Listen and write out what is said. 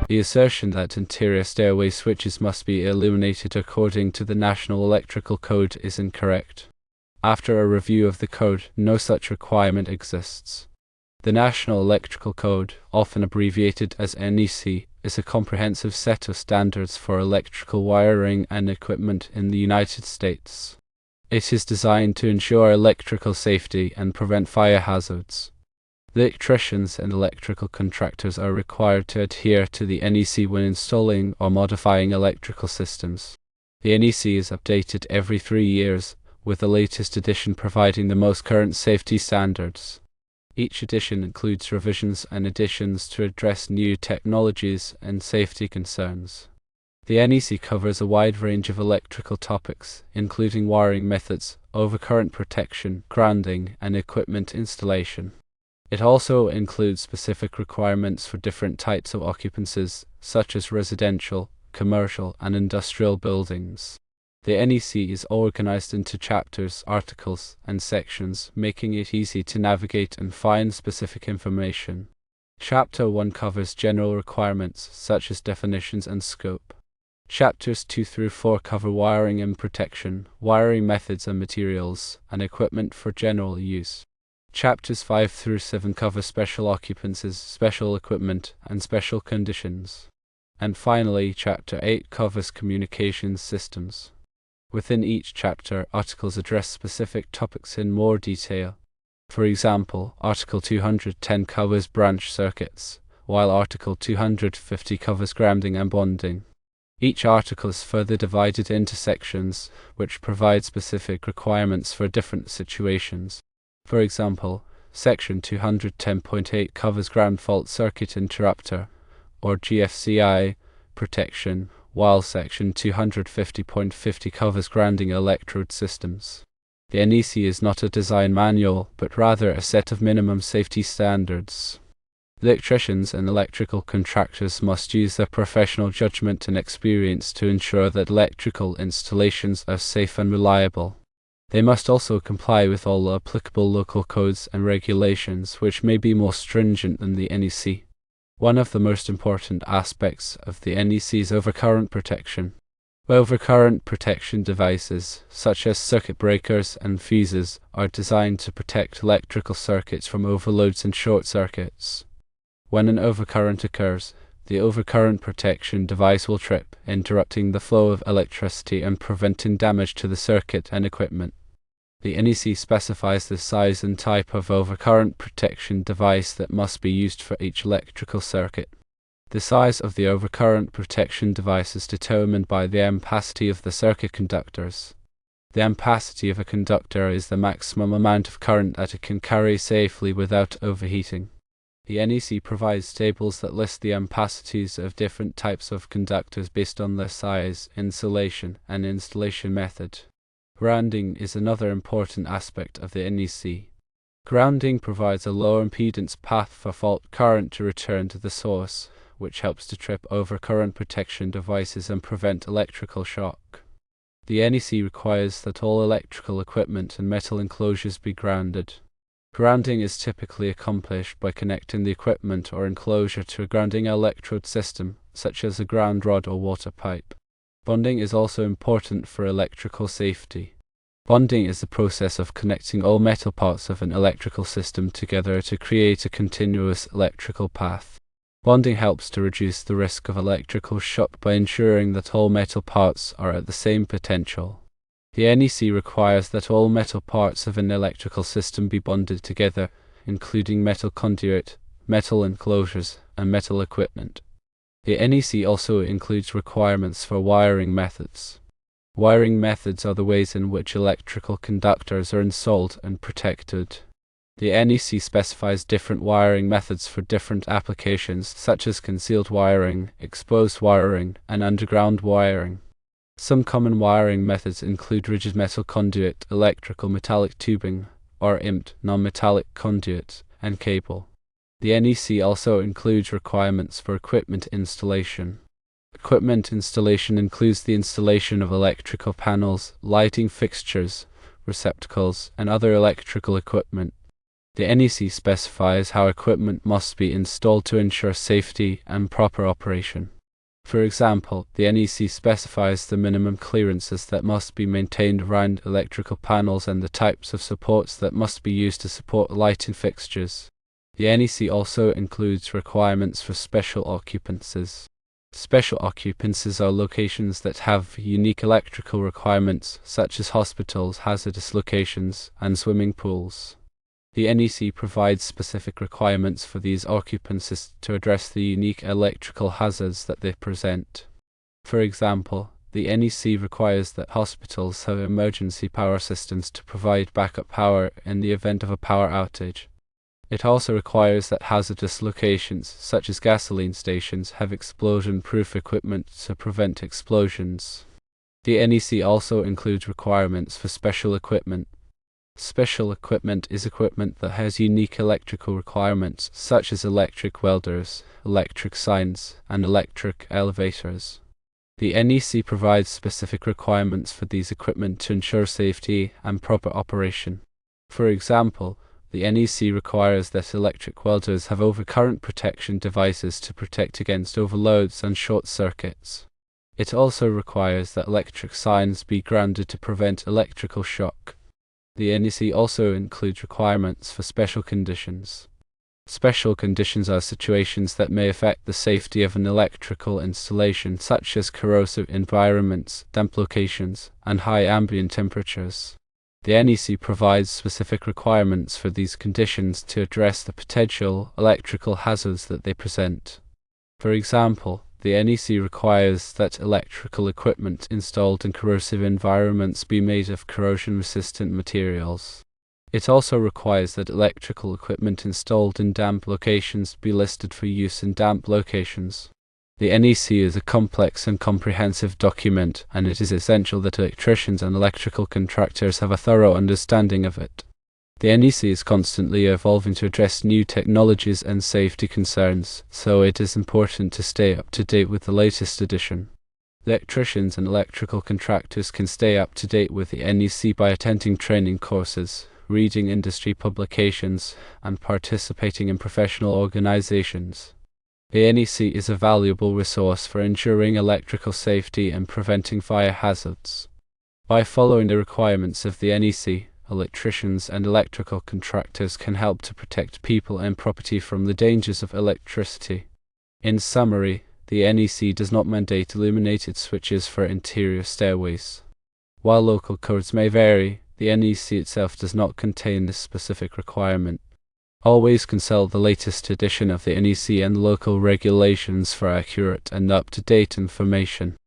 The assertion that interior stairway switches must be illuminated according to the National Electrical Code is incorrect. After a review of the code, no such requirement exists. The National Electrical Code, often abbreviated as NEC, is a comprehensive set of standards for electrical wiring and equipment in the United States. It is designed to ensure electrical safety and prevent fire hazards. Electricians and electrical contractors are required to adhere to the NEC when installing or modifying electrical systems. The NEC is updated every 3 years, with the latest edition providing the most current safety standards. Each edition includes revisions and additions to address new technologies and safety concerns. The NEC covers a wide range of electrical topics, including wiring methods, overcurrent protection, grounding, and equipment installation. It also includes specific requirements for different types of occupancies, such as residential, commercial, and industrial buildings. The NEC is organized into chapters, articles, and sections, making it easy to navigate and find specific information. Chapter 1 covers general requirements, such as definitions and scope. Chapters 2 through 4 cover wiring and protection, wiring methods and materials, and equipment for general use. Chapters 5 through 7 cover special occupancies, special equipment, and special conditions. And finally, Chapter 8 covers communications systems. Within each chapter, articles address specific topics in more detail. For example, Article 210 covers branch circuits, while Article 250 covers grounding and bonding. Each article is further divided into sections, which provide specific requirements for different situations. For example, Section 210.8 covers ground fault circuit interrupter, or GFCI, protection, while Section 250.50 covers grounding electrode systems. The NEC is not a design manual, but rather a set of minimum safety standards. Electricians and electrical contractors must use their professional judgment and experience to ensure that electrical installations are safe and reliable. They must also comply with all applicable local codes and regulations, which may be more stringent than the NEC. One of the most important aspects of the NEC is overcurrent protection. Overcurrent protection devices, such as circuit breakers and fuses, are designed to protect electrical circuits from overloads and short circuits. When an overcurrent occurs, the overcurrent protection device will trip, interrupting the flow of electricity and preventing damage to the circuit and equipment. The NEC specifies the size and type of overcurrent protection device that must be used for each electrical circuit. The size of the overcurrent protection device is determined by the ampacity of the circuit conductors. The ampacity of a conductor is the maximum amount of current that it can carry safely without overheating. The NEC provides tables that list the ampacities of different types of conductors based on their size, insulation, and installation method. Grounding is another important aspect of the NEC. Grounding provides a low impedance path for fault current to return to the source, which helps to trip overcurrent protection devices and prevent electrical shock. The NEC requires that all electrical equipment and metal enclosures be grounded. Grounding is typically accomplished by connecting the equipment or enclosure to a grounding electrode system, such as a ground rod or water pipe. Bonding is also important for electrical safety. Bonding is the process of connecting all metal parts of an electrical system together to create a continuous electrical path. Bonding helps to reduce the risk of electrical shock by ensuring that all metal parts are at the same potential. The NEC requires that all metal parts of an electrical system be bonded together, including metal conduit, metal enclosures, and metal equipment. The NEC also includes requirements for wiring methods. Wiring methods are the ways in which electrical conductors are installed and protected. The NEC specifies different wiring methods for different applications, such as concealed wiring, exposed wiring, and underground wiring. Some common wiring methods include rigid metal conduit, electrical metallic tubing, or IMT, non-metallic conduit, and cable. The NEC also includes requirements for equipment installation. Equipment installation includes the installation of electrical panels, lighting fixtures, receptacles, and other electrical equipment. The NEC specifies how equipment must be installed to ensure safety and proper operation. For example, the NEC specifies the minimum clearances that must be maintained around electrical panels and the types of supports that must be used to support lighting fixtures. The NEC also includes requirements for special occupancies. Special occupancies are locations that have unique electrical requirements, such as hospitals, hazardous locations, and swimming pools. The NEC provides specific requirements for these occupancies to address the unique electrical hazards that they present. For example, the NEC requires that hospitals have emergency power systems to provide backup power in the event of a power outage. It also requires that hazardous locations, such as gasoline stations, have explosion-proof equipment to prevent explosions. The NEC also includes requirements for special equipment. Special equipment is equipment that has unique electrical requirements, such as electric welders, electric signs, and electric elevators. The NEC provides specific requirements for these equipment to ensure safety and proper operation. For example, the NEC requires that electric welders have overcurrent protection devices to protect against overloads and short circuits. It also requires that electric signs be grounded to prevent electrical shock. The NEC also includes requirements for special conditions. Special conditions are situations that may affect the safety of an electrical installation, such as corrosive environments, damp locations, and high ambient temperatures. The NEC provides specific requirements for these conditions to address the potential electrical hazards that they present. For example, the NEC requires that electrical equipment installed in corrosive environments be made of corrosion-resistant materials. It also requires that electrical equipment installed in damp locations be listed for use in damp locations. The NEC is a complex and comprehensive document, and it is essential that electricians and electrical contractors have a thorough understanding of it. The NEC is constantly evolving to address new technologies and safety concerns, so it is important to stay up to date with the latest edition. Electricians and electrical contractors can stay up to date with the NEC by attending training courses, reading industry publications, and participating in professional organizations. The NEC is a valuable resource for ensuring electrical safety and preventing fire hazards. By following the requirements of the NEC, electricians and electrical contractors can help to protect people and property from the dangers of electricity. In summary, the NEC does not mandate illuminated switches for interior stairways. While local codes may vary, the NEC itself does not contain this specific requirement. Always consult the latest edition of the NEC and local regulations for accurate and up-to-date information.